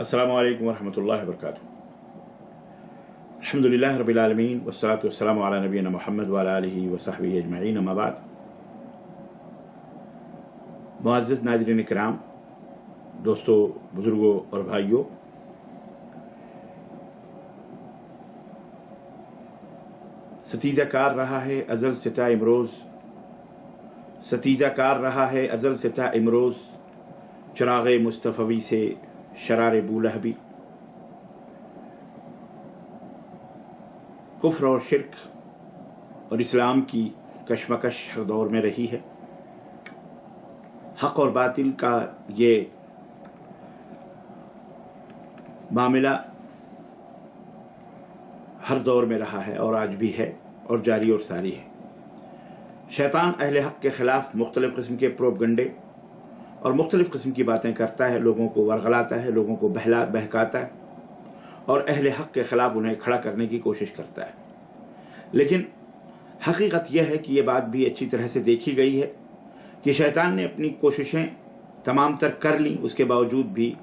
अस्सलामु अलैकुम वरहमतुल्लाहि वबरकातुहू। अल्हम्दुलिल्लाहि रब्बिल आलमीन वस्सलातु वस्सलामु अला नबिय्यिना मुहम्मद व अला आलिहि व सहबिहि अजमईन, अम्मा बाद। मुअज़्ज़िज़ नाज़रीन किराम, दोस्तों, बुजुर्गों और भाइयों, सतीजा कार रहा है अज़ल से ता इमरोज़, सतीजा कार रहा है अज़ल से ता इमरोज़, चिराग़े मुस्तफ़वी से शरारे बूलहबी। कुफ्र और शिर्क और इस्लाम की कशमकश हर दौर में रही है। हक़ और बातिल का ये मामला हर दौर में रहा है और आज भी है और जारी और सारी है। शैतान अहले हक़ के ख़िलाफ़ मुख्तलिफ़ किस्म के प्रोपगंडे और मुख्तलिफ़ किस्म की बातें करता है, लोगों को वरगलाता है, लोगों को बहकाता है और अहले हक़ के ख़िलाफ़ उन्हें खड़ा करने की कोशिश करता है। लेकिन हकीकत यह है कि यह बात भी अच्छी तरह से देखी गई है कि शैतान ने अपनी कोशिशें तमाम तर कर लीं, उसके बावजूद भी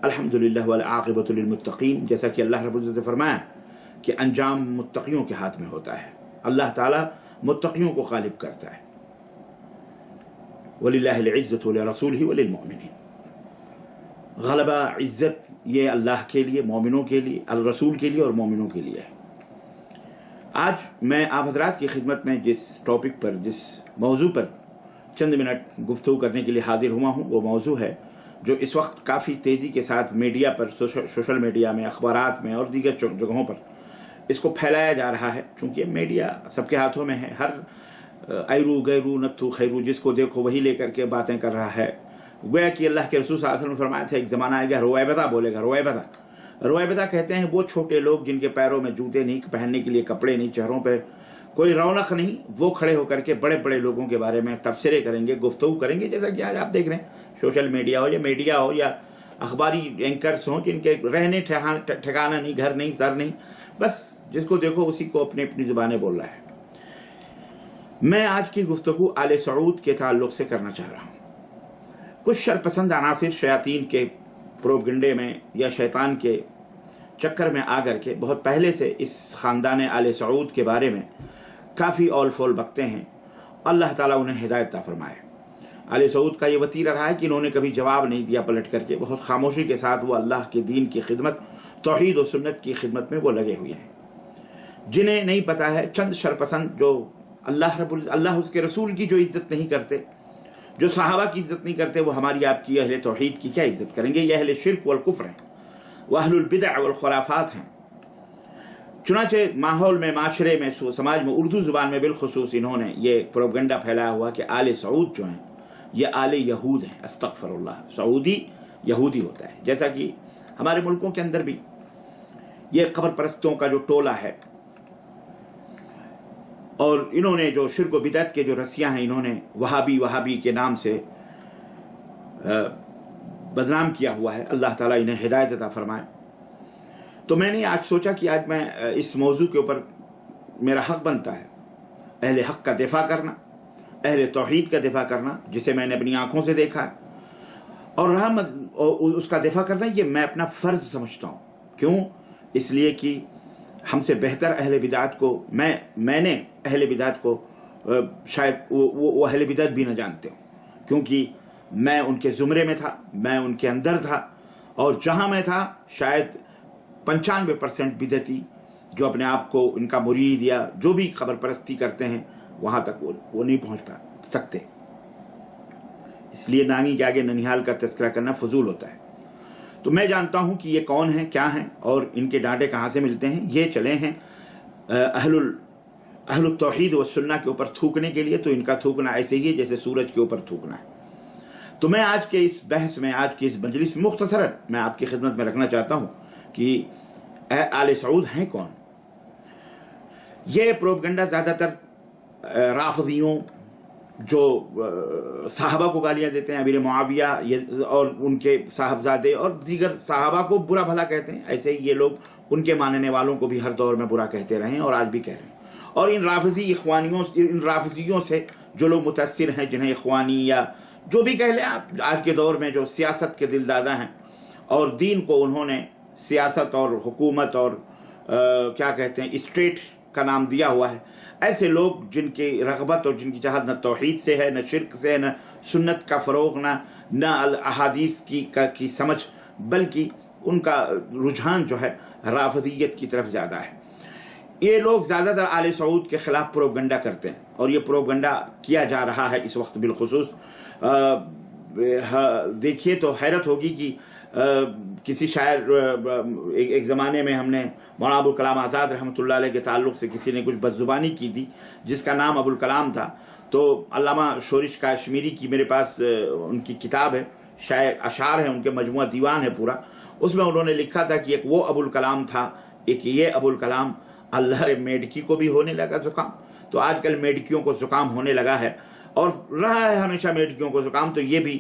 अल्हम्दुलिल्लाह वल आक़िबतु लिल मुत्तक़ीन, जैसा कि अल्लाह रब्बुल इज़्ज़त ने फरमाया कि अंजाम मुत्तक़ियों के हाथ में होता है। अल्लाह ताला मुत्तक़ियों को गालिब करता है। वलिल्लाहिल इज़्ज़तु लिरसूलिहि वलिल मुमिनीन। गलबा इज़्ज़त ये अल्लाह के लिए, मोमिनों के लिए, अल रसूल के लिए और मोमिनों के लिए है। आज मैं आप हज़रात की खिदमत में जिस टॉपिक पर, जिस मौजू पर चंद मिनट गुफ्तगू करने के लिए हाजिर हुआ हूँ, वो मौजू है जो इस वक्त काफ़ी तेज़ी के साथ मीडिया पर, सोशल मीडिया में, अखबारात में और दीगर जगहों पर इसको फैलाया जा रहा है। चूँकि मीडिया सबके हाथों में है, हर ऐरू गैरू नत्थु खैरू जिसको देखो वही लेकर के बातें कर रहा है। गोया कि अल्लाह के रसूल सल्लल्लाहु अलैहि वसल्लम ने फरमाया था, एक ज़माना आएगा रोएबदा बोलेगा। रोएबदा कहते हैं वो छोटे लोग जिनके पैरों में जूते नहीं, पहनने के लिए कपड़े नहीं, चेहरों पे कोई रौनक नहीं, वो खड़े होकर के बड़े बड़े लोगों के बारे में तबसरे करेंगे, गुफ्तगू करेंगे। जैसा कि आज आप देख रहे हैं, सोशल मीडिया हो या मीडिया हो या अखबारी एंकर्स हों, जिनके रहने ठिकाना नहीं, घर नहीं, सर नहीं, बस जिसको देखो उसी को अपनी अपनी ज़ुबानें बोल रहा है। मैं आज की गुफ्तगू आले सऊद के ताल्लुक़ से करना चाह रहा हूँ। कुछ शरपसंद अनासिर शयातीन के प्रोपगंडे में या शैतान के चक्कर में आकर के बहुत पहले से इस ख़ानदान आले सऊद के बारे में काफ़ी औल फोल बकते हैं। अल्लाह ताला उन्हें हिदायत अता फरमाए। आले सऊद का ये वतीरा रहा है कि इन्होंने कभी जवाब नहीं दिया पलट करके, बहुत खामोशी के साथ वो अल्लाह के दीन की खिदमत, तौहीद और सुन्नत की खिदमत में वो लगे हुए हैं। जिन्हें नहीं पता है, चंद शरपसंद जो अल्लाह उसके रसूल की जो इज़्ज़त नहीं करते, जो सहाबा की इज़्ज़त नहीं करते, वो हमारी आपकी अहले तौहीद की क्या इज़्ज़त करेंगे। ये अहले शिर्क वल कुफ्र हैं, वह अहलुल बिदअ वल खुराफात हैं। चुनाचे माहौल में, माशरे में, समाज में, उर्दू ज़ुबान में बिलखुसूस इन्होंने ये प्रोपगंडा फैलाया हुआ कि आले सऊद जो हैं ये आले यहूद हैं। अस्तग़फिरुल्लाह, सऊदी यहूदी होता है। जैसा कि हमारे मुल्कों के अंदर भी ये कब्र परस्तों का जो टोला है और इन्होंने जो शिर्क व बिदअत के जो रस्सियाँ हैं, इन्होंने वहाबी के नाम से बदनाम किया हुआ है। अल्लाह ताला इन्हें हिदायत अता फरमाए। तो मैंने आज सोचा कि आज मैं इस मौजू के ऊपर मेरा हक़ बनता है अहले हक़ का दिफा करना, अहले तौहीद का दिफा करना, जिसे मैंने अपनी आँखों से देखा है, और उसका दिफा करना ये मैं अपना फ़र्ज़ समझता हूँ। क्यों? इसलिए कि हमसे बेहतर अहले बिदात को मैंने अहले बिदात को शायद वो अहले बिदात भी न जानते हो, क्योंकि मैं उनके ज़ुमरे में था, मैं उनके अंदर था, और जहाँ मैं था शायद 95% बिदती जो अपने आप को इनका मुरीद या जो भी खबर परस्ती करते हैं, वहाँ तक वो नहीं पहुँच सकते। इसलिए नानी के आगे ननिहाल का तज़किरा करना फजूल होता है। तो मैं जानता हूँ कि ये कौन हैं, क्या हैं और इनके डांटे कहाँ से मिलते हैं। ये चले हैं अहलुत तौहीद व सुन्ना के ऊपर थूकने के लिए। तो इनका थूकना ऐसे ही है जैसे सूरज के ऊपर थूकना है। तो मैं आज के इस बहस में, आज की इस मजलिस में मुख्तसरन मैं आपकी खिदमत में रखना चाहता हूँ कि आले सऊद हैं कौन। ये प्रोपगंडा ज़्यादातर राफ़िदियों जो सहाबा को गालियाँ देते हैं, अमीर मुआविया और उनके साहबजादे और दीगर सहाबा को बुरा भला कहते हैं, ऐसे ही ये लोग उनके मानने वालों को भी हर दौर में बुरा कहते रहे हैं और आज भी कह रहे हैं। और इन राफ़िदियों से जो लोग मुतअस्सिर हैं, जिन्हें इख्वानी या जो भी कह लें आप, आज के दौर में जो सियासत के दिलदादा हैं اور دین کو انہوں نے سیاست اور حکومت اور کیا کہتے ہیں اسٹیٹ کا نام دیا ہوا ہے. ایسے لوگ جن کی رغبت اور جن کی چاہت نہ توحید سے ہے، نہ شرک سے ہے، نہ سنت کا فروغ، نہ احادیث کی سمجھ، بلکہ ان کا رجحان جو ہے رافضیت کی طرف زیادہ ہے. یہ لوگ زیادہ تر آل سعود کے خلاف پروپگنڈا کرتے ہیں، اور یہ پروپگنڈا کیا جا رہا ہے اس وقت بالخصوص. دیکھیے تو حیرت ہوگی کہ کسی شاعر، ایک زمانے میں ہم نے مولانا ابوالکلام آزاد رحمۃ اللہ علیہ کے تعلق سے کسی نے کچھ بدزبانی کی تھی جس کا نام ابوالکلام تھا. تو علامہ شورش کاشمیری کی میرے پاس ان کی کتاب ہے، شاعر اشعار ہیں ان کے، مجموعہ دیوان ہے پورا. اس میں انہوں نے لکھا تھا کہ ایک وہ ابوالکلام تھا، ایک یہ ابوالکلام. اللہ رے میڈکی کو بھی ہونے لگا زکام. تو آج کل میڈکیوں کو زکام ہونے لگا ہے، اور رہا ہے ہمیشہ میڈکیوں کو زکام. تو یہ بھی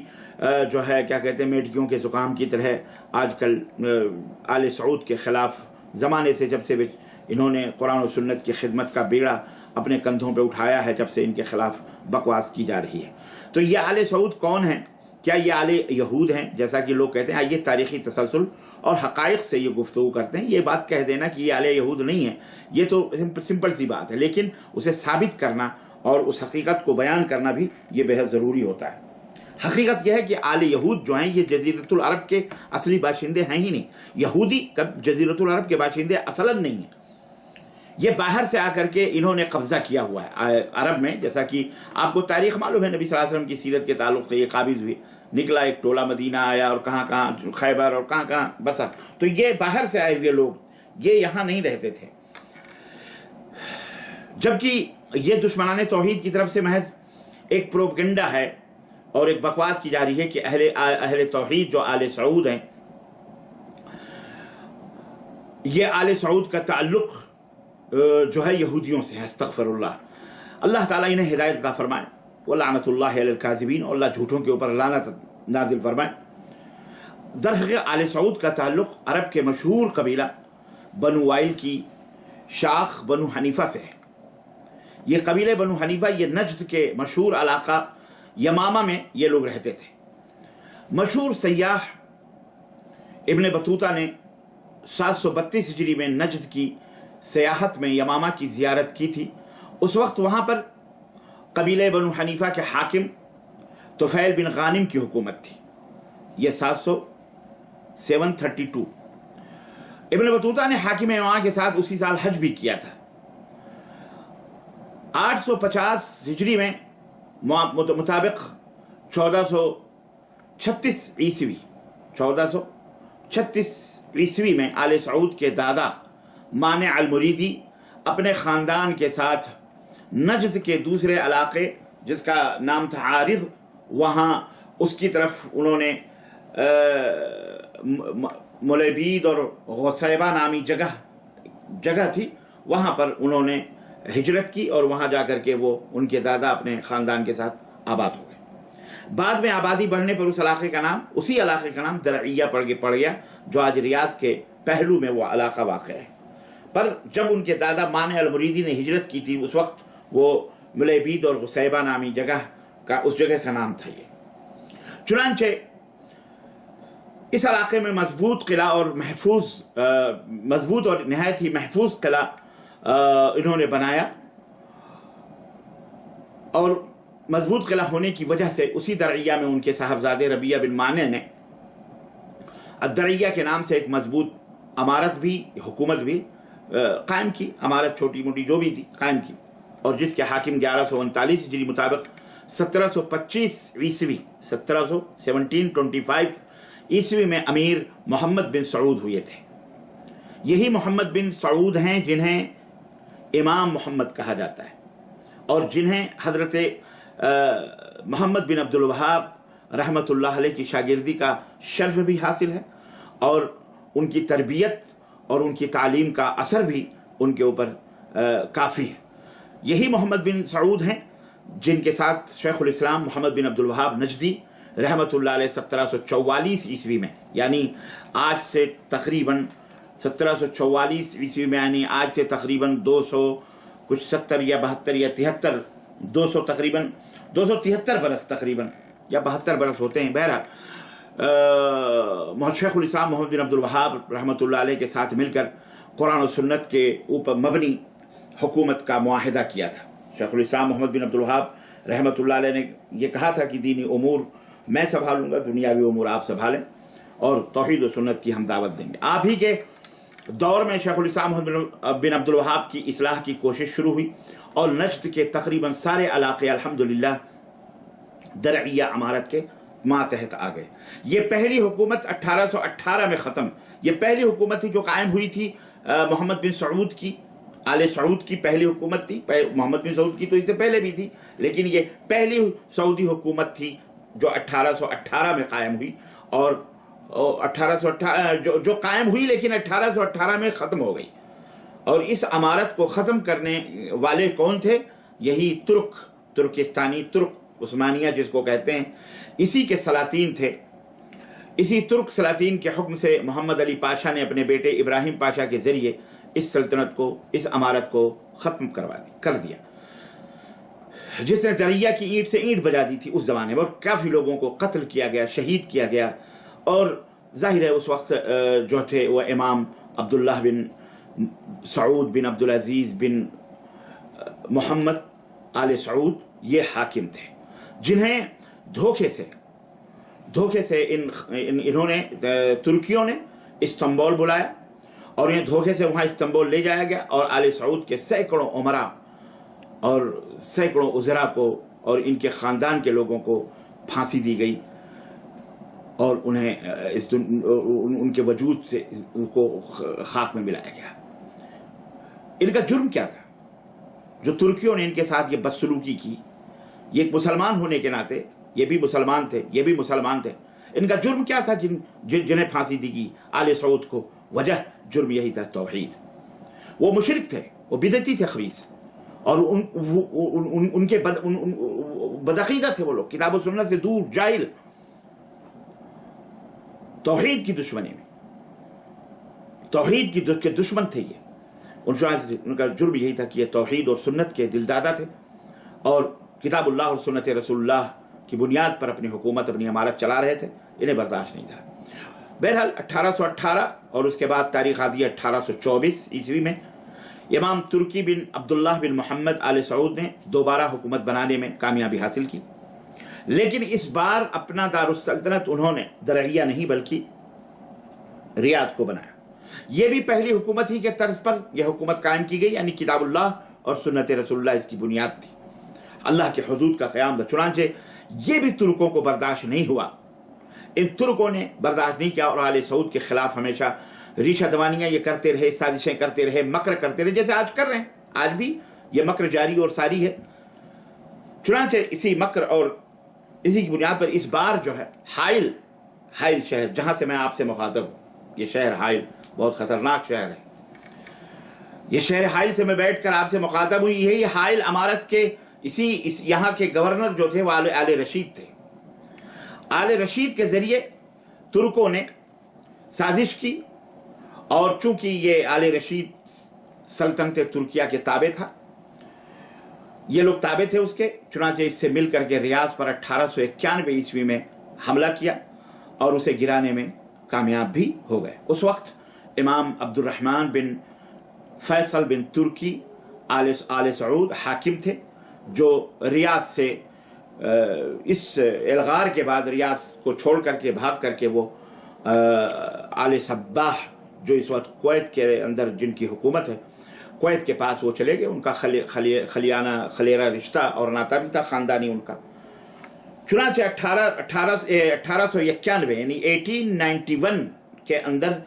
جو ہے کیا کہتے ہیں میڈکیوں کے زکام کی طرح آج کل آل سعود کے خلاف زمانے سے، جب سے انہوں نے قرآن و سنت کی خدمت کا بیڑا اپنے کندھوں پہ اٹھایا ہے، جب سے ان کے خلاف بکواس کی جا رہی ہے. تو یہ آل سعود کون ہیں؟ کیا یہ آل یہود ہیں جیسا کہ لوگ کہتے ہیں؟ آئیے تاریخی تسلسل اور حقائق سے یہ گفتگو کرتے ہیں. یہ بات کہہ دینا کہ یہ آل یہود نہیں ہے، یہ تو سمپل سی بات ہے، لیکن اسے ثابت کرنا اور اس حقیقت کو بیان کرنا بھی یہ بہت ضروری ہوتا ہے. حقیقت یہ ہے کہ آل یہود جو ہیں یہ جزیرۃ العرب کے اصلی باشندے ہیں ہی نہیں. یہودی کب جزیرۃ العرب کے باشندے اصلاً نہیں ہیں. یہ باہر سے آ کر کے انہوں نے قبضہ کیا ہوا ہے عرب میں. جیسا کہ آپ کو تاریخ معلوم ہے، نبی صلی اللہ علیہ وسلم کی سیرت کے تعلق سے یہ قابض ہوئی، نکلا ایک ٹولہ مدینہ آیا، اور کہاں کہاں خیبر اور کہاں کہاں بسا. تو یہ باہر سے آئے ہوئے لوگ، یہ یہاں نہیں رہتے تھے. جبکہ یہ دشمنان توحید کی طرف سے محض ایک پروپگنڈا ہے اور ایک بکواس کی جا رہی ہے کہ اہل توحید جو آل سعود ہیں، یہ آل سعود کا تعلق جو ہے یہودیوں سے ہے. استغفر اللہ. اللہ تعالیٰ انہیں ہدایت عطا فرمائے. وَلَعْنَةُ اللَّهِ عَلَى الْكَاذِبِينَ. اور اللہ جھوٹوں کے اوپر لعنت نازل فرمائے. درحقیقت آل سعود کا تعلق عرب کے مشہور قبیلہ بنو وائل کی شاخ بنو حنیفہ سے ہے. یہ قبیلہ بنو حنیفہ یہ نجد کے مشہور علاقہ یمامہ میں یہ لوگ رہتے تھے. مشہور سیاح ابن بطوطہ نے 732 ہجری میں نجد کی سیاحت میں یمامہ کی زیارت کی تھی. اس وقت وہاں پر قبیلہ بنو حنیفہ کے حاکم طفیل بن غانم کی حکومت تھی. یہ 732. ابن بطوطہ نے حاکم وہاں کے ساتھ اسی سال حج بھی کیا تھا. 850 ہجری میں مطابق 1436 عیسوی میں آل سعود کے دادا مانع المریدی اپنے خاندان کے ساتھ نجد کے دوسرے علاقے جس کا نام تھا عارض، وہاں اس کی طرف انہوں نے ملیبید اور غصیبہ نامی جگہ تھی، وہاں پر انہوں نے ہجرت کی اور وہاں جا کر کے وہ ان کے دادا اپنے خاندان کے ساتھ آباد ہو گئے. بعد میں آبادی بڑھنے پر اسی علاقے کا نام درعیہ پڑ گیا، جو آج ریاض کے پہلو میں وہ علاقہ واقع ہے. پر جب ان کے دادا مانع المریدی نے ہجرت کی تھی، اس وقت وہ ملیبید اور غصیبہ نامی اس جگہ کا نام تھا یہ. چنانچہ اس علاقے میں مضبوط اور نہایت ہی محفوظ قلعہ انہوں نے بنایا، اور مضبوط قلعہ ہونے کی وجہ سے اسی درعیہ میں ان کے صاحبزادے ربیعہ بن مانع نے الدرعیہ کے نام سے ایک مضبوط عمارت بھی، حکومت بھی قائم کی. عمارت چھوٹی موٹی جو بھی تھی قائم کی، اور جس کے حاکم 1139 ہجری مطابق 1725 عیسوی میں امیر محمد بن سعود ہوئے تھے. یہی محمد بن سعود ہیں جنہیں امام محمد کہا جاتا ہے، اور جنہیں حضرت محمد بن عبد الوہاب رحمۃ اللہ علیہ کی شاگردی کا شرف بھی حاصل ہے، اور ان کی تربیت اور ان کی تعلیم کا اثر بھی ان کے اوپر کافی ہے. یہی محمد بن سعود ہیں جن کے ساتھ شیخ الاسلام محمد بن عبد الوہاب نجدی رحمۃ اللہ علیہ 1744 عیسوی میں، یعنی آج سے تقریباً 1744 عیسوی میں، یعنی آج سے تقریباً 270 یا 72 یا 73 200 تقریباً 273 برس تقریباً یا 72 برس ہوتے ہیں. بہرحال शेखुल इस्लाम मोहम्मद बिन अब्दुल वहाब रहमतुल्लाह अलैह के साथ मिलकर कुरान और सुन्नत के ऊपर मबनी हुकूमत का मुआहिदा किया था। शेखुल इस्लाम मोहम्मद बिन अब्दुल वहाब रहमतुल्लाह अलैह ने यह कहा था कि दीनी उमूर मैं संभालूंगा, दुनियावी उमूर आप संभालें और तौहीद और सुन्नत की हम दावत देंगे। आप ही के दौर में शेखुल इस्लाम मोहम्मद बिन अब्दुल वहाब की इस्लाह की कोशिश शुरू हुई और नजद के तकरीबन सारे इलाके अल्हम्दुलिल्लाह दरइया अमारत के मातहत आ गए। ये पहली हुकूमत 1818 में ख़त्म, ये पहली हुकूमत थी जो कायम हुई थी मोहम्मद बिन सऊद की, आले सऊद की पहली हुकूमत थी। मोहम्मद बिन सऊद की तो इससे पहले भी थी, लेकिन ये पहली सऊदी हुकूमत थी जो 1818 में कायम हुई और 1818 जो कायम हुई लेकिन 1818 में ख़त्म हो गई। और इस अमारत को ख़त्म करने वाले कौन थे? यही तुर्किस्तानी, तुर्क उस्मानिया जिसको कहते हैं, इसी के सलातीन थे। इसी तुर्क सलातीन के हुक्म से मोहम्मद अली पाशा ने अपने बेटे इब्राहिम पाशा के ज़रिए इस सल्तनत को, इस अमारत को ख़त्म कर दिया, जिसने दरिया की ईंट से ईंट बजा दी थी उस ज़माने में, और काफ़ी लोगों को कत्ल किया गया, शहीद किया गया। और जाहिर है उस वक्त जो थे वह इमाम अब्दुल्लाह बिन सऊद बिन अब्दुल अजीज़ बिन मोहम्मद आले सऊद ये हाकिम थे, जिन्हें धोखे से इन्होंने तुर्कियों ने इस्तांबुल बुलाया और इन्हें धोखे से वहाँ इस्तांबुल ले जाया गया और आले सऊद के सैकड़ों उमरा और सैकड़ों उज़रा को और इनके ख़ानदान के लोगों को फांसी दी गई और उन्हें उनके वजूद से उनको खाक में मिलाया गया। इनका जुर्म क्या था जो तुर्कियों ने इनके साथ ये बदसलूकी की? ये एक मुसलमान होने के नाते, ये भी मुसलमान थे, ये भी मुसलमान थे। इनका जुर्म क्या था जिन्हें फांसी दी गई आले सऊद को? वजह जुर्म यही था, तौहीद। वो मुशरिक थे, वो बिदती थे, खबीस, और उनके बदअक़ीदा थे वो लोग, किताब और सुन्नत से दूर, जाहिल, तौहीद की दुश्मनी में, तौहीद के दुश्मन थे ये। उनका जुर्म यही था कि ये तौहीद और सुन्नत के दिलदादा थे और किताबुल्लाह और सुन्नत रसूलुल्लाह की बुनियाद पर अपनी हुकूमत, अपनी इमारत चला रहे थे। इन्हें बर्दाश्त नहीं था। बहरहाल 1818 और उसके बाद तारीख आती है 1824 ईस्वी में इमाम तुर्की बिन अब्दुल्लाह बिन मोहम्मद आले सऊद ने दोबारा हुकूमत बनाने में कामयाबी हासिल की, लेकिन इस बार अपना दारुस्सल्तनत उन्होंने दरइया नहीं बल्कि रियाज को बनाया। यह भी पहली हुकूमत ही के तर्ज पर यह हुकूमत कायम की गई, यानी किताबुल्लाह और सुन्नत रसूलुल्लाह इसकी बुनियाद थी, अल्लाह के हुदूद का क़याम था। चुनांचे ये भी तुर्कों को बर्दाश्त नहीं हुआ, इन तुर्कों ने बर्दाश्त नहीं किया और आले सऊद के खिलाफ हमेशा रीशा दवानियाँ ये करते रहे, साजिशें करते रहे, मक्र करते रहे, जैसे आज कर रहे हैं। आज भी ये मक्र जारी और सारी है। चुनांचे इसी मक्र और इसी की बुनियाद पर इस बार जो है हाइल शहर, जहाँ से मैं आपसे मुखातब हूँ, ये शहर हाइल बहुत ख़तरनाक शहर है। ये शहर हाइल से मैं बैठ कर आपसे मुखातब हुई। यही हाइल अमारत के यहाँ के गवर्नर जो थे वो आले रशीद थे। आले रशीद के ज़रिए तुर्कों ने साजिश की और चूंकि ये आले रशीद सल्तनत तुर्किया के ताबे था, ये लोग ताबे थे उसके, चुनांचे इससे मिल करके रियाज पर 1891 ईस्वी में हमला किया और उसे गिराने में कामयाब भी हो गए। उस वक्त इमाम अब्दुर्रहमान बिन फैसल बिन तुर्की आले सऊद हाकिम थे, जो रियाज से इस इल्गार के बाद रियाज को छोड़ करके भाग करके वो आले सब्बाह जो इस वक्त कुवैत के अंदर जिनकी हुकूमत है, कुवैत के पास वो चले गए। उनका खलेरा रिश्ता और नाता भी था ख़ानदानी उनका। चुनांचे 1891 यानी 1891 के अंदर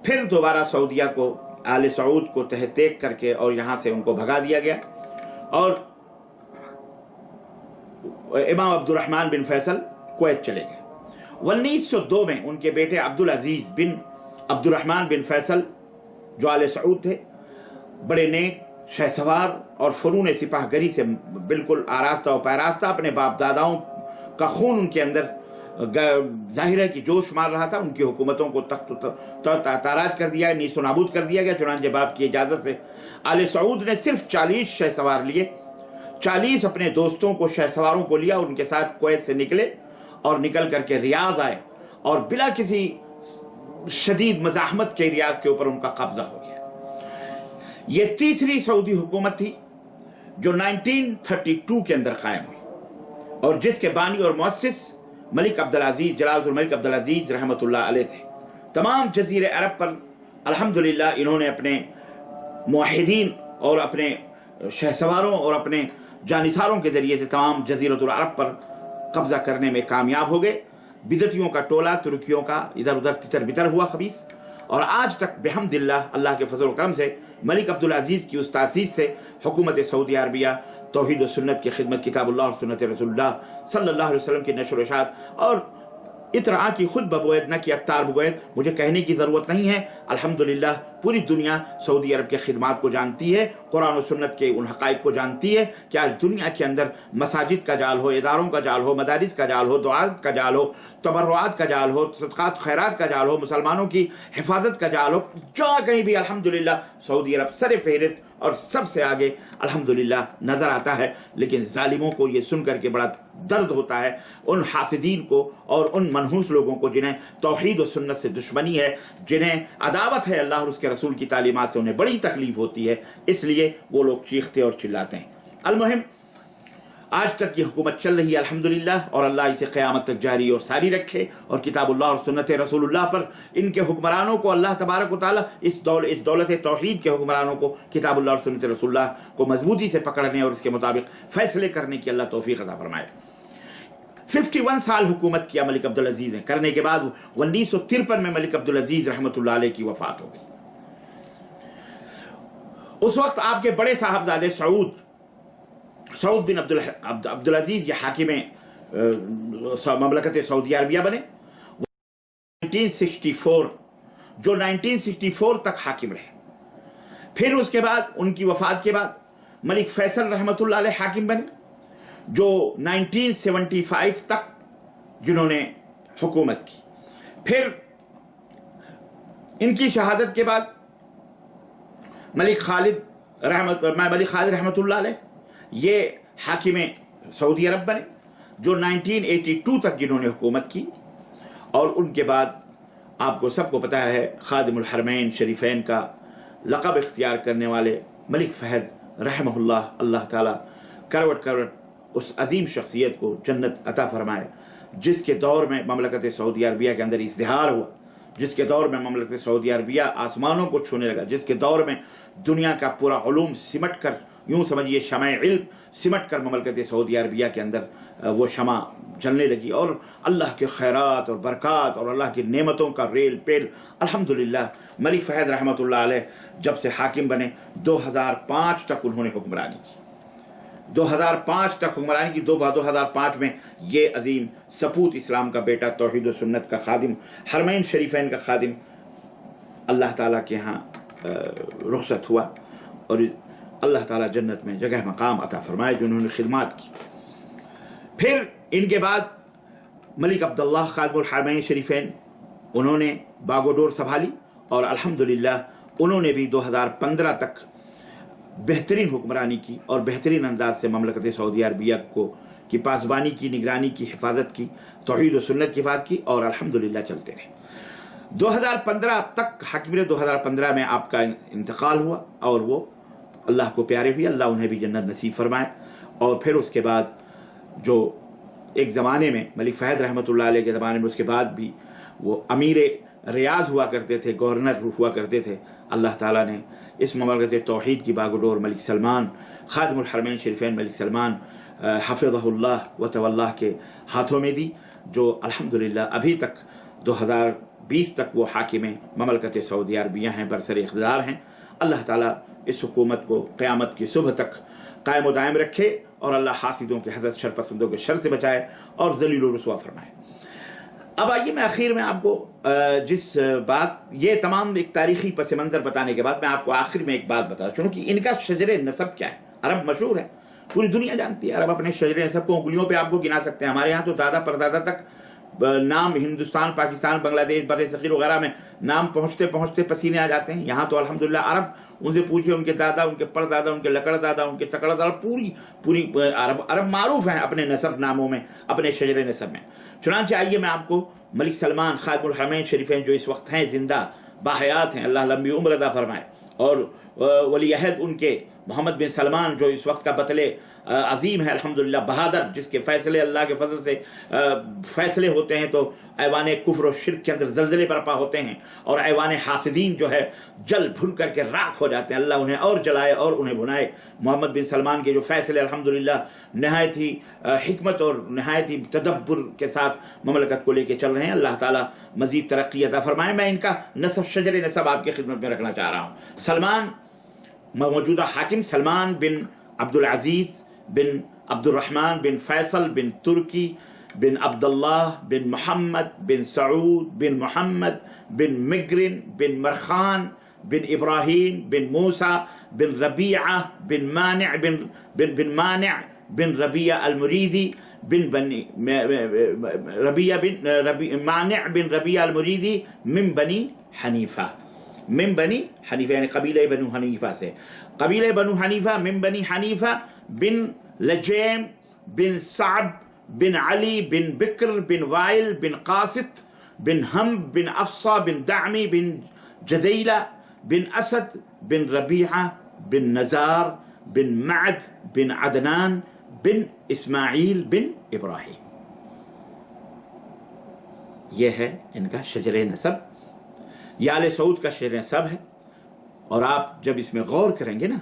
फिर दोबारा सऊदिया को आले सऊद को तहतेक करके और यहाँ से उनको भगा दिया गया और इमाम अब्दुर्रहमान बिन फैसल कुवैत चले गए। 1902 में उनके बेटे अब्दुल अजीज़ बिन अब्दुर्रहमान बिन फैसल जो आले सऊद थे, बड़े नेक, शहसवार और फ़नून सिपाहगरी से बिल्कुल आरास्ता और पैरास्ता, अपने बाप दादाओं का खून उनके अंदर जाहिर है कि जोश मार रहा था। उनकी हुकूमतों को तख्त ताराज कर दिया, नीस्तो नाबूद कर दिया गया। चुनांचे बाप की इजाज़त से आले सऊद ने सिर्फ 40 शहसवार लिए, 40 अपने दोस्तों को, शहसवारों को लिया और उनके साथ कुवैत से निकले اور نکل کر کے ریاض آئے اور بلا کسی شدید مزاحمت کے ریاض کے اوپر ان کا قبضہ ہو گیا۔ یہ تیسری سعودی حکومت تھی جو 1932 کے اندر قائم ہوئی اور جس کے بانی اور مؤسس ملک عبدالعزیز، جلالۃ الملک عبدالعزیز رحمۃ اللہ علیہ تھے۔ تمام جزیرے عرب پر الحمدللہ انہوں نے اپنے موحدین اور اپنے شہسواروں اور اپنے جانثاروں کے ذریعے سے تمام جزیرۃ العرب پر قبضہ کرنے میں کامیاب ہو گئے۔ بدعتیوں کا ٹولہ ترکیوں کا ادھر ادھر تتر بتر ہوا خبیث، اور آج تک بحمدللہ اللہ کے فضل و کرم سے ملک عبدالعزیز کی اس تاسیس سے حکومت سعودی عربیہ توحید و سنت کی خدمت، کتاب اللہ اور سنت رسول اللہ صلی اللہ علیہ وسلم کی نشر و اشاعت اور اطراع کی خود بگوید نہ کی اتار بگوید، مجھے کہنے کی ضرورت نہیں ہے۔ الحمدللہ پوری دنیا سعودی عرب کے خدمات کو جانتی ہے، قرآن و سنت کے ان حقائق کو جانتی ہے کہ آج دنیا کے اندر مساجد کا جال ہو، اداروں کا جال ہو، مدارس کا جال ہو، دعات کا جال ہو، تبرعات کا جال ہو، صدقات خیرات کا جال ہو، مسلمانوں کی حفاظت کا جال ہو، جہاں کہیں بھی الحمدللہ سعودی عرب سر فہرست اور سب سے آگے الحمدللہ نظر آتا ہے۔ لیکن ظالموں کو یہ سن کر کے بڑا درد ہوتا ہے، ان حاسدین کو اور ان منحوس لوگوں کو جنہیں توحید و سنت سے دشمنی ہے، جنہیں عداوت ہے اللہ اور اس کے رسول کی تعلیمات سے، انہیں بڑی تکلیف ہوتی ہے، اس لیے وہ لوگ چیختے اور چلاتے ہیں۔ المہم آج تک یہ حکومت چل رہی ہے الحمدللہ، اور اللہ اسے قیامت تک جاری اور ساری رکھے، اور کتاب اللہ اور سنت رسول اللہ پر ان کے حکمرانوں کو اللہ تبارک و تعالیٰ اس دولت توحید کے حکمرانوں کو کتاب اللہ اور سنت رسول اللہ کو مضبوطی سے پکڑنے اور اس کے مطابق فیصلے کرنے کی اللہ توفیق عطا فرمائے۔ 51 سال حکومت کیا ملک عبدالعزیز نے، کرنے کے بعد 1953 میں ملک عبدالعزیز رحمۃ اللہ علیہ کی وفات ہو گئی۔ اس وقت آپ کے بڑے صاحبزادے سعود بن عبدالعزیز یہ حاکم مملکت سعودی عربیہ بنے، 1964 جو 1964 تک حاکم رہے۔ پھر اس کے بعد ان کی وفات کے بعد ملک فیصل رحمۃ اللہ علیہ حاکم بنے، جو 1975 تک جنہوں نے حکومت کی۔ پھر ان کی شہادت کے بعد ملک خالد رحمۃ اللہ علیہ یہ حاکم سعودی عرب بنے، جو 1982 تک جنہوں نے حکومت کی، اور ان کے بعد آپ کو سب کو پتہ ہے خادم الحرمین شریفین کا لقب اختیار کرنے والے ملک فہد رحمہ اللہ، اللہ تعالیٰ کروٹ کروٹ اس عظیم شخصیت کو جنت عطا فرمائے، جس کے دور میں مملکت سعودی عربیہ کے اندر ازدہار ہوا، جس کے دور میں مملکت سعودی عربیہ آسمانوں کو چھونے لگا، جس کے دور میں دنیا کا پورا علوم سمٹ کر، یوں سمجھیے شمع علم سمٹ کر مملکت سعودی عربیہ کے اندر وہ شمع جلنے لگی، اور اللہ کے خیرات اور برکات اور اللہ کی نعمتوں کا ریل پیل الحمدللہ ملک فہد رحمۃ اللہ علیہ جب سے حاکم بنے 2005 تک انہوں نے حکمرانی کی، 2005 تک حکمرانی کی۔ 2005 میں یہ عظیم سپوت اسلام کا بیٹا، توحید و سنت کا خادم، حرمین شریفین کا خادم اللہ تعالیٰ کے ہاں رخصت ہوا، اور اللہ تعالیٰ جنت میں جگہ مقام عطا فرمائے جنہوں نے خدمات کی۔ پھر ان کے بعد ملک عبداللہ خادم الحرمین شریفین، انہوں نے باغ و ڈور سنبھالی، اور الحمدللہ انہوں نے بھی 2015 تک بہترین حکمرانی کی اور بہترین انداز سے مملکت سعودی عربیہ کی پاسبانی کی، نگرانی کی، حفاظت کی، توحید و سنت کی بات کی، اور الحمدللہ چلتے رہے۔ 2015 تک حاکمیت 2015 میں آپ کا انتقال ہوا، اور وہ اللہ کو پیارے ہوئے، اللہ انہیں بھی جنت نصیب فرمائے۔ اور پھر اس کے بعد جو ایک زمانے میں ملک فہد رحمۃ اللہ علیہ کے زمانے میں، اس کے بعد بھی وہ امیر ریاض ہوا کرتے تھے، گورنر ہوا کرتے تھے، اللہ تعالیٰ نے اس مملکت توحید کی باغ و ڈور ملک سلمان خادم الحرمین شریفین ملک سلمان حفظہ اللہ و تولاہ کے ہاتھوں میں دی، جو الحمدللہ ابھی تک 2020 تک وہ حاکم مملکت سعودی عربیہ ہیں، برسر اقتدار ہیں۔ اللہ تعالیٰ اس حکومت کو قیامت کی صبح تک قائم و دائم رکھے، اور اللہ حاسدوں کے حسد، شر پسندوں کے شر سے بچائے اور ذلیل و رسوا فرمائے۔ اب آئیے میں آخر میں آپ کو جس بات، یہ تمام ایک تاریخی پس منظر بتانے کے بعد میں آپ کو آخر میں ایک بات بتا چونکہ ان کا شجر نسب کیا ہے۔ عرب مشہور ہے، پوری دنیا جانتی ہے، عرب اپنے شجر نسب کو انگلیوں پہ آپ کو گنا سکتے ہیں۔ ہمارے ہاں تو دادا پردادا تک नाम हिंदुस्तान, पाकिस्तान, बांग्लादेश, बर सगीर वगैरह में नाम पहुँचते पहुँचते पसीने आ जाते हैं। यहाँ तो अल्हम्दुलिल्लाह अरब, उनसे पूछिए उनके दादा, उनके परदादा, उनके लकड़दादा, उनके चकड़दादा, पूरी अरब मारूफ हैं अपने नसब नामों में, अपने शजर नसब में। चुनांचे आइए मैं आपको मलिक सलमान खादिमुल हरमैन शरीफैन जो इस वक्त हैं जिंदा बाहयात हैं, अल्लाह लंबी उम्र अता फरमाए, और वली अहद उनके मोहम्मद बिन सलमान जो इस वक्त का बतले अजीम है अल्हम्दुलिल्लाह, बहादुर, जिसके फैसले अल्लाह के फजल से फैसले होते हैं तो ऐवान कुफ्र और शिर्क के अंदर जलजले बर्पा होते हैं, और ऐवान हासिदीन जो है जल भुन करके राख हो जाते हैं। अल्लाह उन्हें और जलाए और उन्हें भुनाए। मोहम्मद बिन सलमान के जो फैसले अल्हम्दुलिल्लाह नहायत ही हिकमत और नहायत ही तदब्बुर के साथ ममलकत को लेके चल रहे हैं, अल्लाह ताला मजीद तरक्की अता फरमाए। मैं इनका नसब, शजर नसब आपकी खिदमत में रखना चाह रहा हूँ। सलमान, मौजूदा हाकिम सलमान बिन अब्दुल अजीज़ बिन अब्दुर्रहमान बिन फैसल बिन तुर्की बिन अब्दुल्लाह बिन मोहम्मद बिन सऊद बिन मोहम्मद बिन मिग्रिन बिन मरखान बिन इब्राहीम बिन मूसा बिन रबिया बिन मानिअ बिन मानिअ बिन रबिया अलमुरीदी बिन बनी रबिया बिन मानिअ बिन रबिया अलमुरीदी मिन बनी हनीफा, मिन बनी हनीफा यानी कबीले बनु हनीफा से, कबीले बनु हनीफा मिन बनी हनीफा बिन लजेम बिन साब बिन अली बिन बिक्र बिन वाइल बिन कासित बिन हम बिन अफसा बिन दामी बिन जदैला बिन असद बिन रबीआ बिन नजार बिन मअद बिन अदनान बिन इस्माइल बिन इब्राहिम। यह है इनका शजर नसब, यह आले सऊद का शजर नसब है। और आप जब इसमें गौर करेंगे ना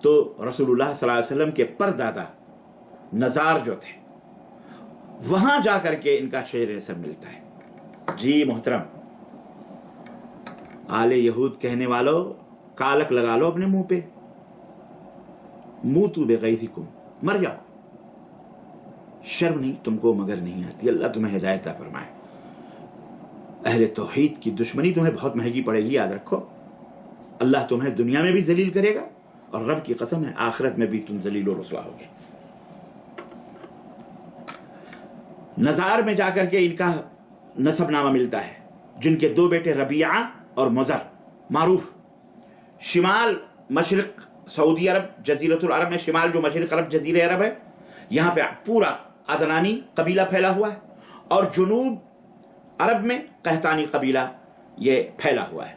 तो रसूलुल्लाह सल्लल्लाहु अलैहि वसल्लम के परदादा नजार जो थे वहां जाकर के इनका शजर नसब मिलता है। जी मोहतरम, आले यहूद कहने वालों, कालक लगा लो अपने मुंह पे, मूतू बेगैज़िकुम, मर जाओ, शर्म नहीं तुमको मगर नहीं आती। अल्लाह तुम्हें हिदायत फरमाए। अहले तौहीद की दुश्मनी तुम्हें बहुत महंगी पड़ेगी, याद रखो। अल्लाह तुम्हें दुनिया में भी जलील करेगा और रब की कसम है आखिरत में भी तुम जलील और रुसवा होगे। नजार में जाकर के इनका नसबनामा मिलता है, जिनके दो बेटे रबिया और मुज़र मारूफ। शिमाल मशरिक सऊदी अरब, जजीरतुल अरब में शिमाल जो मशरिक अरब जजीरे अरब है, यहाँ पे पूरा अदनानी कबीला फैला हुआ है, और जुनूब अरब में कहतानी कबीला ये फैला हुआ है।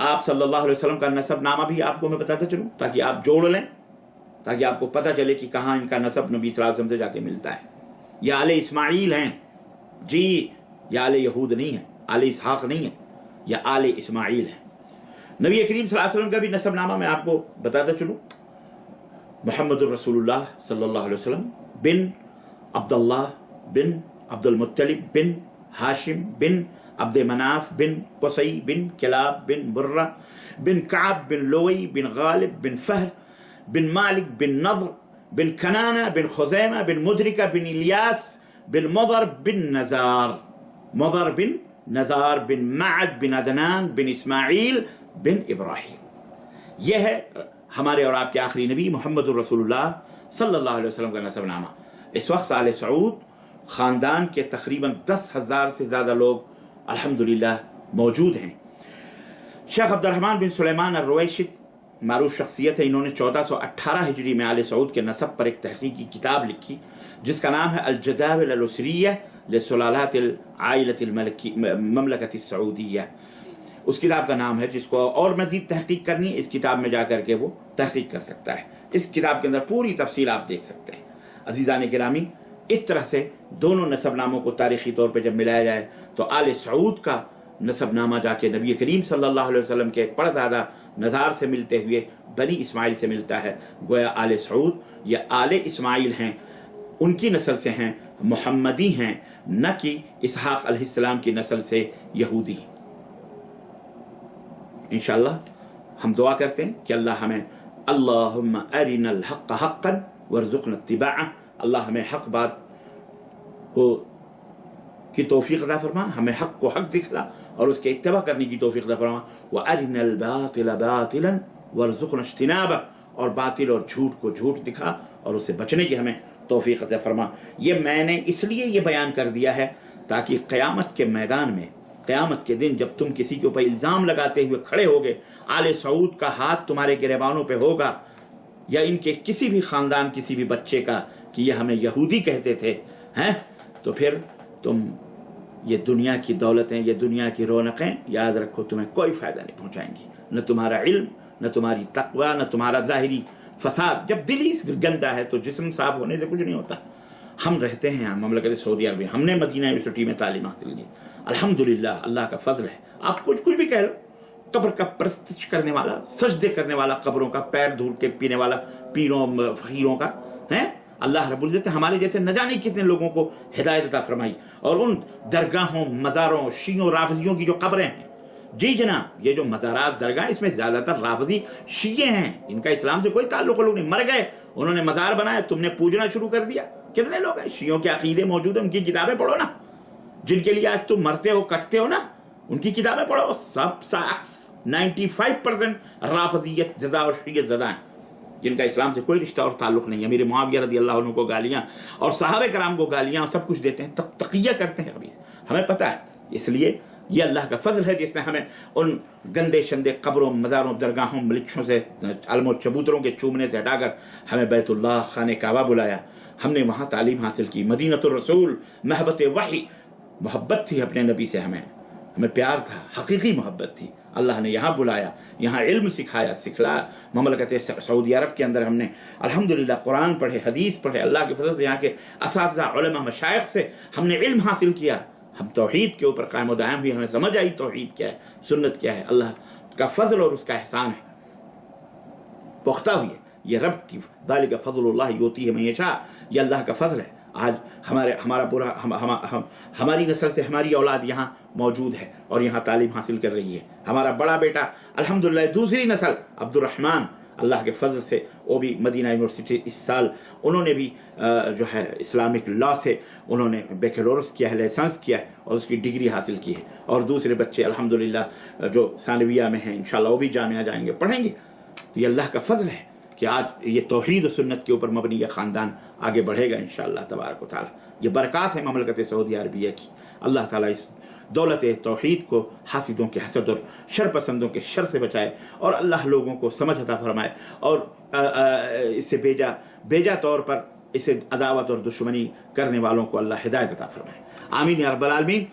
आप सल्लल्लाहु अलैहि वसल्लम का नसब नामा भी आपको मैं बताता चलूं ताकि आप जोड़ लें, ताकि आपको पता चले कि कहाँ इनका नसब नबी सल्लल्लाहु अलैहि वसल्लम से जाके मिलता है। ये आले इस्माइल हैं जी, ये आले यहूद नहीं है, आले इसहाक नहीं है, ये आले इस्माइल है। नबी करीम सल्लल्लाहु अलैहि वसल्लम का भी नसब नामा मैं आपको बताता चलूं। मुहम्मदुर रसूलुल्लाह सल्लल्लाहु अलैहि वसल्लम बिन अब्दुल्लाह बिन अब्दुल मुत्तलिब बिन हाशिम बिन अब्द मनाफ बिन कुसई बिन किलाब बिन बुर्रा बिन काब बिन लोई बिन गालिब बिन फहर बिन मालिक बिन नज़र बिन कनाना बिन खुज़ैमा बिन मुदरिका बिन इलियास बिन मुदर बिन नजार, मुदर बिन नजार बिन मअद बिन अदनान बिन इस्माइल बिन इब्राहिम। यह है हमारे और आपके आखिरी नबी मुहम्मदुर रसूलुल्लाह सल्लल्लाहु अलैहि वसल्लम का नसबनामा। इस वक्त आले सऊद ख़ानदान के तकरीबन 10,000 से ज़्यादा लोग अल्हम्दुलिल्लाह मौजूद हैं। शेख अब्दुर्रहमान बिन सुलेमान अर्रुवैशी मारूफ शख्सियत है। इन्होंने 1418 हिजरी में आले सऊद के नसब पर एक तहकीकी किताब लिखी जिसका नाम है अल-जदाविल अल-उसरिया लिसुलालातिल आइलतिल ममलकति सऊदिया। उस किताब का नाम है, जिसको और मजीद तहकीक करनी है इस किताब में जाकर के वो तहकीक कर सकता है। इस किताब के अंदर पूरी तफसील आप देख सकते हैं। अजीज़ान गिरामी, इस तरह से दोनों नसबनामों को तारीखी तौर पे जब मिलाया जाए तो आले सऊद का नसबनामा जाके नबी करीम सल्लल्लाहु अलैहि वसल्लम के परदादा नज़ार से मिलते हुए बनी इस्माइल से मिलता है। गोया आले सऊद ये आले इस्माइल हैं, उनकी नस्ल से हैं, मुहम्मदी हैं, न कि इसहाक अलैहिस्सलाम की नस्ल से यहूदी। इंशाअल्लाह हम दुआ करते हैं कि अल्लाह हमें अल्लाहुम्मा अरिनल हक़्क़ हक़्क़न वरज़ुक़ना इत्तिबाअह, अल्लाह हमें हक़ बात को की तौफीक अता फरमा, हमें हक़ को हक़ दिखला और उसके इत्तिबा करने की तौफीक अता फरमा। व अरिनल बातिल बातिलन वरज़ुक़ना इज्तिनाबह, और बातिल और झूठ को झूठ दिखा और उससे बचने की हमें तौफीक अता फरमा। ये मैंने इसलिए ये बयान कर दिया है ताकि क़यामत के मैदान में, क़यामत के दिन जब तुम किसी के ऊपर इल्ज़ाम लगाते हुए खड़े होगे, आले सऊद का हाथ तुम्हारे गिरेबानों पे होगा, या इनके किसी भी ख़ानदान किसी भी बच्चे का कि ये हमें यहूदी कहते थे, हैं, तो फिर तुम ये दुनिया की दौलतें, ये दुनिया की रौनकें, याद रखो तुम्हें कोई फ़ायदा नहीं पहुँचाएंगी। न तुम्हारा इल्म, न तुम्हारी तक़वा, न तुम्हारा ज़ाहिरी फसाद। जब दिल ही गंदा है तो जिस्म साफ होने से कुछ नहीं होता। हम रहते हैं यहाँ ममलकत सऊदी अरब, हमने मदीना यूनिवर्सिटी में तालीम हासिल की, अल्हम्दुलिल्लाह, अल्लाह का फजल है। आप कुछ भी कह लो, कब्र का परस्तिश करने वाला, सजदे करने वाला, कब्रों का पैर धूल के पीने वाला, पीरों फ़कीरों का, हैं, अल्लाह रब्बुल इज़्ज़त हमारे जैसे न जाने कितने लोगों को हिदायत अता फरमाई। और उन दरगाहों, मज़ारों, शियों, राफ़िज़ियों की जो कब्रें हैं, जी जनाब, ये जो मज़ारात, दरगाह, इसमें ज़्यादातर राफ़िज़ी शिये हैं, इनका इस्लाम से कोई ताल्लुक़ नहीं। मर गए, उन्होंने मज़ार बनाया, तुमने पूजना शुरू कर दिया। कितने लोग हैं शियों के अक़ीदे मौजूद हैं, उनकी किताबें पढ़ो ना, जिनके लिए आज तुम मरते हो, कटते हो ना, उनकी किताबें पढ़ो। सब 95% राफ़िज़ियत ज़दा और शियत ज़दा हैं, जिनका इस्लाम से कोई रिश्ता और ताल्लुक़ नहीं है। मेरे मुआविया रज़ी अल्लाह अन्हु को गालियाँ और सहाबे कराम को गालियाँ सब कुछ देते हैं, तक़िया करते हैं। अभी हमें पता है, इसलिए ये अल्लाह का फजल है जिसने हमें उन गंदे शंदे कब्रों, मज़ारों, दरगाहों, मलिच्छों से, अलमो चबूतरों के चूमने से हटाकर हमें बैतुल्लाह, खाने काबा बुलाया। हमने वहाँ तालीम हासिल की, मदीनतुर रसूल, महबत वही, मोहब्बत थी अपने नबी से, हमें प्यार था, हकीकी मोहब्बत थी। अल्लाह ने यहाँ बुलाया, यहाँ इल्म सिखाया, सिखला। ममलकत सऊदी अरब के अंदर हमने अल्हम्दुलिल्लाह कुरान पढ़े, हदीस पढ़े, अल्लाह के फजल से यहाँ के असातिज़ा, उलमा, मशाइख से हमने इल्म हासिल किया। हम तौहीद के ऊपर कायम व दायम हुए, हमें समझ आई तौहीद क्या है, सुन्नत क्या है। अल्लाह का फजल और उसका एहसान है, पुख्ता हुई है। ये रब की ज़ालिका फ़ज़लुल्लाह युतीही मन यशा, ये अल्लाह का फजल है। आज हमारा पूरा हमारी नस्ल से हमारी औलाद यहाँ मौजूद है और यहाँ तालीम हासिल कर रही है। हमारा बड़ा बेटा अल्हम्दुलिल्लाह दूसरी नस्ल अब्दुर्रहमान, अल्लाह के फजल से वो भी मदीना यूनिवर्सिटी इस साल उन्होंने भी जो है इस्लामिक लॉ से उन्होंने बैकलॉरस किया है, लाइसेंस किया है और उसकी डिग्री हासिल की है। और दूसरे बच्चे अल्हम्दुलिल्लाह जो सानविया में हैं, इंशाअल्लाह वो भी जामिया जाएंगे, पढ़ेंगे। तो ये अल्लाह का फजल है कि आज ये तौहीद और सुन्नत के ऊपर मबनी यह ख़ानदान आगे बढ़ेगा इंशाअल्लाह तबारक व तआला। ये बरक़ात है ममलकत सऊदी अरबिया की। अल्लाह ताला इस दौलत तौहीद को हासिदों के हसद और शर पसंदों के शर से बचाए और अल्लाह लोगों को समझ अता फरमाए और इससे बेजा तौर पर इसे अदावत और दुश्मनी करने वालों को अल्लाह हिदायत अता फरमाए। आमीन या रब्बल आलमीन।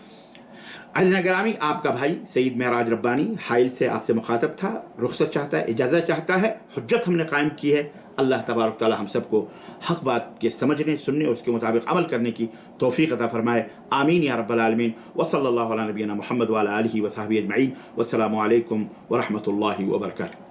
अज़ीज़ गिरामी, आपका भाई सईद महराज रब्बानी हाइल से आपसे मुखातब था, रुख़सत चाहता है, इजाज़त चाहता है। हुज्जत हमने कायम की है। अल्लाह तबारक तआला हम सबको हक़ बात के समझने, सुनने और उसके मुताबिक अमल करने की तौफ़ीक़ अता फ़रमाए। आमीन या रब्बल आलमीन। व सल्लल्लाहु अला नबियना मुहम्मद व अला आलिहि व सहबिहि अजमईन। वस्सलामु अलैकुम व रहमतुल्लाहि व बरकातुहू।